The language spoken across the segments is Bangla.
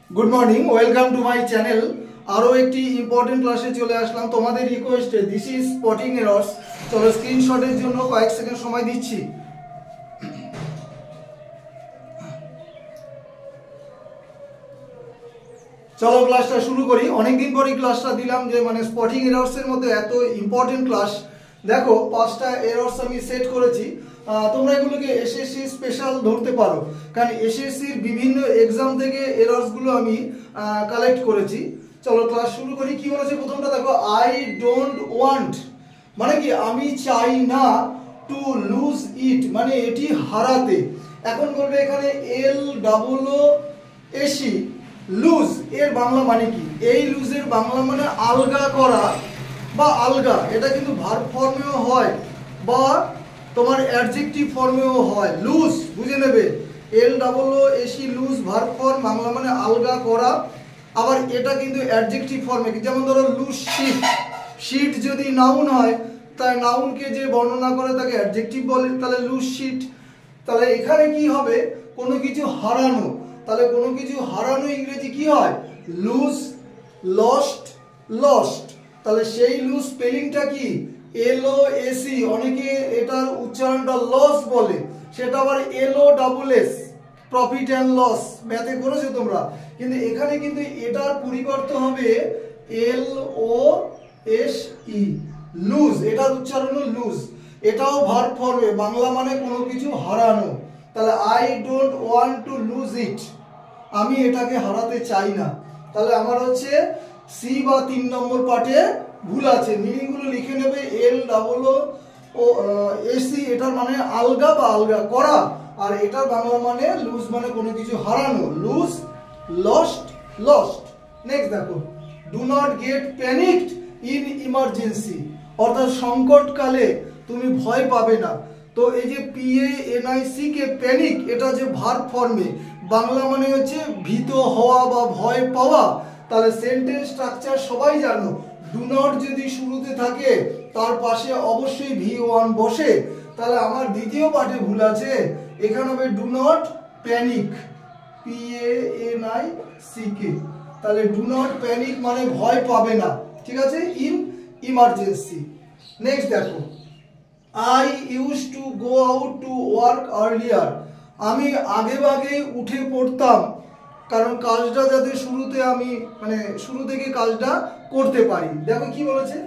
Good morning welcome to my channel आरो एक इम्पोर्टेंट क्लासे चले आसलाम तुम्हारे रिक्वेस्टे दिस इज स्पटिंग एरर्स। चलो स्क्रीनशटेर जोन्नो कयेक सेकेंड समय दिচ্ছি। चलो क्लासटा शुरू करी। अनेक दिन पर क्लासटा दिलाम जे माने स्पटिंग एरर्सের মধ্যে এত ইম্পর্টেন্ট ক্লাস। देखो पाँचटा एरर्स আমি সেট করেছি। তোমরা এগুলোকে এসএসসি স্পেশাল ধরতে পারো, কারণ এসএসসির বিভিন্ন এক্সাম থেকে এরর্স গুলো আমি কালেক্ট করেছি। চলো ক্লাস শুরু করি। কি বলেছে প্রথমটা দেখো, আই ডোন্ট ওয়ান্ট মানে কি আমি চাই না, টু লুজ ইট মানে এটি হারাতে। এখন বলবে এখানে L double O S E loose এর বাংলা মানে কি? এই লুজের বাংলা মানে আলগা করা বা আলগা। এটা কিন্তু ভার্ব ফর্মেও হয় বা তোমার অ্যাডজেক্টিভ ফর্মেও হয়। লুজ বুঝে নেবে, L double O S E loose verb form, Bangla মানে আলগা করা। আবার এটা কিন্তু অ্যাডজেক্টিভ ফর্মে, যেমন ধরো লুজ শিট, শিট যদি নাউন হয় তাই নাউনকে যে বর্ণনা করে তাকে অ্যাডজেক্টিভ বলে, তাহলে লুজ শিট। তাহলে এখানে কি হবে? কোনো কিছু হারানো। তাহলে কোনো কিছু হারানো ইংরেজি কি হয়? Lose, lost, lost. তাহলে সেই লুজ স্পেলিংটা কি? এলও এসি, অনেকে এটার উচ্চারণটা লস বলে, সেটা আবার L O double S, profit and loss. ম্যাথে করেছো তোমরা, কিন্তু এখানে কিন্তু এটার পরিবর্তন হবে এল ও এস ই, লুজ। এটার উচ্চারণ লুজ। এটাও ভার্ব ফর্মে, বাংলা মানে কোনো কিছু হারানো। তাহলে I don't want to lose it, আমি এটাকে হারাতে চাই না। তাহলে আমার হচ্ছে সি বা 3 নম্বর পার্টে ভুল আছে। মিনিং গুলো লিখে নেবে। এল ডাবল ও এসি এটার মানে আলগা বা আলগা করা, আর এটার বাংলা মানে লুজ মানে কোনো কিছু হারানো, লুজ, লস্ট, লস্ট। নেক্সট দেখো, do not get panicked in emergency, অর্থাৎ সংকটকালে তুমি ভয় পাবে না। তো এই যে PANIC কে প্যানিক, এটা যে ভার্ব ফর্মে, বাংলা মানে হচ্ছে ভীত হওয়া বা ভয় পাওয়া। তাহলে সেন্টেন্স স্ট্রাকচার সবাই জানো, ডু নট যদি শুরুতে থাকে তার পাশে অবশ্যই V1 বসে। তাহলে আমার দ্বিতীয় পার্টে ভুল আছে, এখানে হবে ডু নট প্যানিক, PANIC। তাহলে ডু নট প্যানিক মানে ভয় পাবে না, ঠিক আছে, ইন ইমার্জেন্সি। নেক্সট দেখো, I used to go out to work earlier, আমি আগে ভাগে উঠে পড়তাম, কারণ কাজটা যাতে শুরুতে আমি মানে শুরু থেকে কাজটা করতে পারি। দেখো কি বলেছে,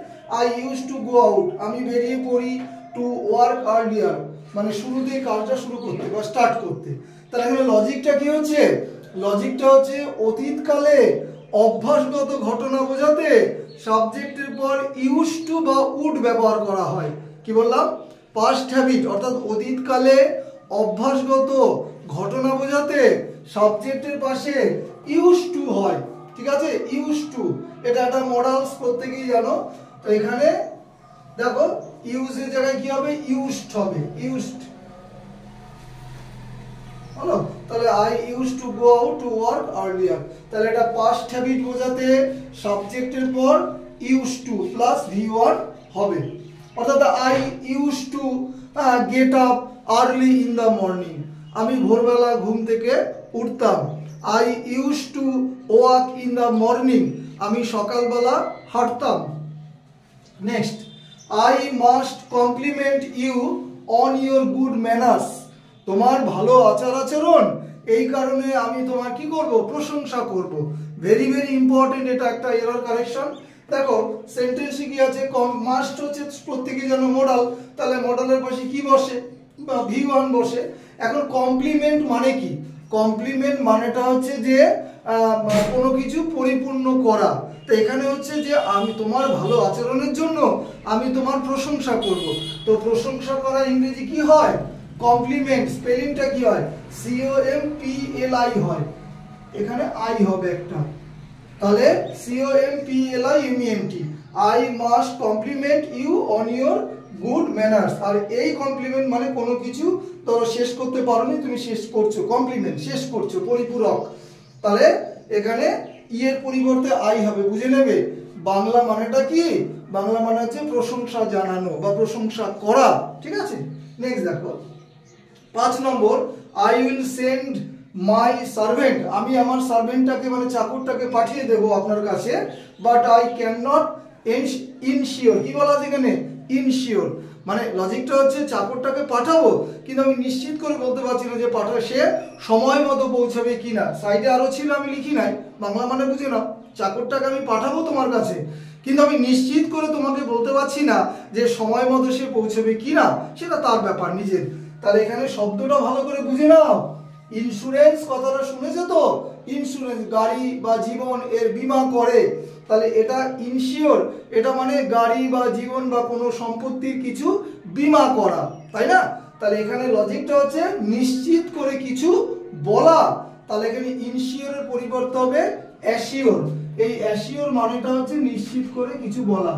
I used to go out, আমি বেরিয়ে পড়ি, to work earlier মানে শুরুতে কাজটা শুরু করতে বা স্টার্ট করতে। তাহলে এখানে লজিকটা কি হচ্ছে? লজিকটা হচ্ছে অতীতকালে অভ্যাসগত ঘটনা বোঝাতে সাবজেক্টের পর ইউজ টু বা উড ব্যবহার করা হয়। কি বললাম? পাস্ট হ্যাবিট, অর্থাৎ অতীতকালে অভ্যাসগত ঘটনা বোঝাতে সাবজেক্টের পাশে ইউজ টু হয়, ঠিক আছে, ইউজ টু। এটা একটা মডালস, প্রত্যেকেই জানো। তো এখানে দেখো ইউজের জায়গায় কি হবে? ইউজড হবে, ইউজড হলো। তাহলে I used to go out to work earlier, তাহলে এটা পাস্ট হ্যাবিট বোঝাতে সাবজেক্টের পর ইউজ টু প্লাস V1 হবে। অর্থাৎ I used to get up early in the morning, আমি ভোরবেলা ঘুম থেকে উঠতাম। I used to walk in the morning, আমি সকালবেলা হাঁটতাম। Next, I must compliment you on your good manners, তোমার ভালো আচার আচরণ, এই কারণে আমি তোমার কি করব? প্রশংসা করব। ভেরি ভেরি ইম্পর্টেন্ট, এটা একটা এরর কারেকশন। দেখো সেন্টেন্সে কি আছে? মাস্ট হচ্ছে প্রত্যেকে যেন মডাল, তাহলে মডালের পাশে কি বসে? বা V1 বসে। এখন কমপ্লিমেন্ট মানে কি? কমপ্লিমেন্ট মানেটা হচ্ছে যে কোনো কিছু পরিপূর্ণ করা। তো এখানে হচ্ছে যে আমি তোমার ভালো আচরণের জন্য আমি তোমার প্রশংসা করব। তো প্রশংসা করা ইংরেজি কি হয়? কমপ্লিমেন্ট। স্পেলিংটা কি হয়? COMPLI হয়, এখানে আই হবে একটা। তাহলে COMPLIMENT, I must compliment you on your good manners. আর এই কমপ্লিমেন্ট মানে কোনো কিছু ধরো শেষ করতে পারোনি, তুমি শেষ করছো, কমপ্লিমেন্ট শেষ করছো, পরিপূরক। তাহলে এখানে ই এর পরিবর্তে আই হবে, বুঝে নেবে। বাংলা মানেটা কি? বাংলা মানে হচ্ছে প্রশংসা জানানো বা প্রশংসা করা, ঠিক আছে। নেক্সট দেখো 5 number, I will send my servant, আমি আমার সার্ভেন্টটাকে মানে চাকরটাকে পাঠিয়ে দেবো আপনার কাছে, but I cannot ensure, কি বলা আছে এখানে, ইনশিওর, মানে লজিকটা হচ্ছে চাকরটাকে পাঠাবো কিন্তু আমি নিশ্চিত করে বলতে পারছি না যে সে সময় মতো পৌঁছাবে কিনা। সাইডে আরো ছিল, আমি লিখি নাই, বাংলা মানে বুঝে নাও, চাকরটাকে আমি পাঠাবো তোমার কাছে কিন্তু আমি নিশ্চিত করে তোমাকে বলতে পারছি না যে সময় মতো সে পৌঁছাবে কিনা, সেটা তার ব্যাপার নিজের। তাহলে এখানে শব্দটা ভালো করে বুঝে নাও। ইন্স্যুরেন্স কথাটা শুনেছো তো, ইন্স্যুরেন্স গাড়ি বা জীবন এর বীমা করে, তাহলে এটা ইনশিওর, এটা মানে গাড়ি বা জীবন বা কোনো সম্পত্তির কিছু বীমা করা, তাই না? তাহলে এখানে লজিকটা হচ্ছে নিশ্চিত করে কিছু বলা, তাহলে এখানে ইনশিওরের পরিবর্তে হবে অ্যাসিওর। এই অ্যাসিওর মানেটা হচ্ছে নিশ্চিত করে কিছু বলা,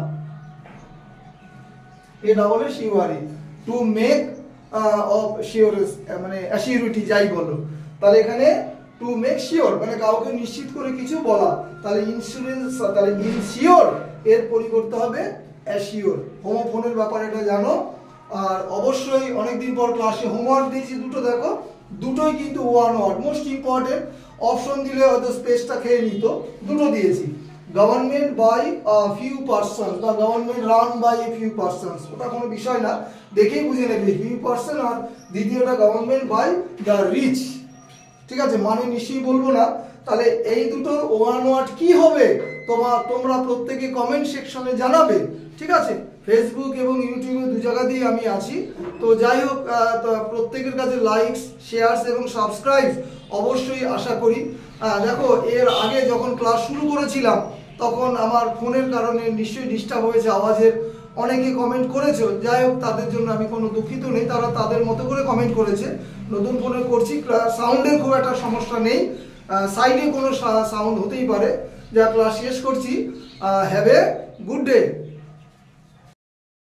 এটা বলে শিওরি, টু মেক অফ শিওর মানে অ্যাসিউরিটি যাই বলো। তাহলে এখানে টু মেক শিওর মানে কাউকে নিশ্চিত করে কিছু বলা, তাহলে ইন্স্যুরেন্স, তাহলে ইনশিওর এর পরিবর্তে হবে অ্যাসিওর। হোমোফোনের ব্যাপারে এটা জানো। আর অবশ্যই অনেকদিন পর ক্লাসে হোমওয়ার্ক দিয়েছি দুটো, দেখো দুটোই কিন্তু one word, most important, option দিলে হয়তো স্পেসটা খেয়ে নিত, দুটো দিয়েছি, গভর্নমেন্ট বাই ফিউ পার্সন বা government run by a few person, ওটা কোনো বিষয় না, দেখেই বুঝে নেবে ফিউ পার্সন, আর দ্বিতীয়টা গভর্নমেন্ট বাই দ্য রিচ, ঠিক আছে, মানে নিশ্চয়ই বলবো না। তাহলে এই দুটোর ওয়ান ওয়ার্ড কি হবে তোমরা প্রত্যেকে কমেন্ট সেকশনে জানাবে, ঠিক আছে? ফেসবুক এবং ইউটিউবে দু জায়গাতেই আমি আছি। তো যাই হোক, প্রত্যেকের কাছে লাইকস, শেয়ারস এবং সাবস্ক্রাইব অবশ্যই আশা করি। দেখো এর আগে যখন ক্লাস শুরু করেছিলাম তখন আমার ফোনের কারণে নিশ্চয়ই ডিস্টার্ব হয়েছে, আওয়াজের অনেকে কমেন্ট করেছে, যাই হোক তাদের জন্য আমি কোনো দুঃখিত নেই, তারা তাদের মতো করে কমেন্ট করেছে। নতুন ফোনে করছি, সাউন্ডের খুব একটা সমস্যা নেই, সাইডে কোনো সাউন্ড হতেই পারে। যা ক্লাস শেষ করছি, হ্যাভ এ গুড ডে।